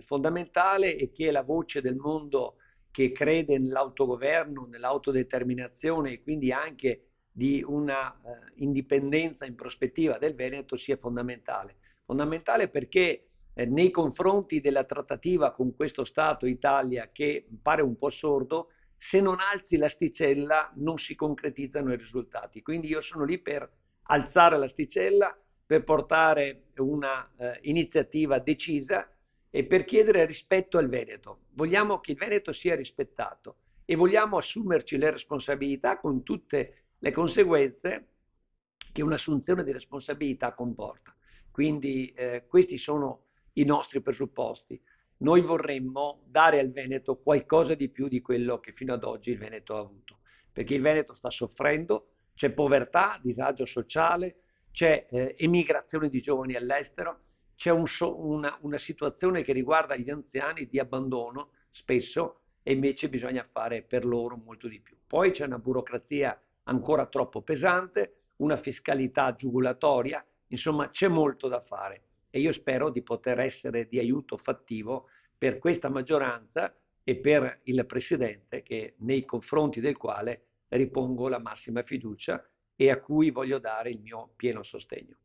fondamentale è che la voce del mondo che crede nell'autogoverno, nell'autodeterminazione e quindi anche di una indipendenza in prospettiva del Veneto sia fondamentale. Fondamentale perché nei confronti della trattativa con questo Stato Italia che pare un po' sordo, se non alzi l'asticella non si concretizzano i risultati. Quindi io sono lì per alzare l'asticella, per portare una iniziativa decisa e per chiedere rispetto al Veneto. Vogliamo che il Veneto sia rispettato e vogliamo assumerci le responsabilità con tutte le conseguenze che un'assunzione di responsabilità comporta. Quindi questi sono i nostri presupposti. Noi vorremmo dare al Veneto qualcosa di più di quello che fino ad oggi il Veneto ha avuto, perché il Veneto sta soffrendo, c'è povertà, disagio sociale, c'è emigrazione di giovani all'estero, c'è una situazione che riguarda gli anziani di abbandono spesso e invece bisogna fare per loro molto di più. Poi c'è una burocrazia ancora troppo pesante, una fiscalità giugulatoria, insomma c'è molto da fare e io spero di poter essere di aiuto fattivo per questa maggioranza e per il Presidente nei confronti del quale ripongo la massima fiducia e a cui voglio dare il mio pieno sostegno.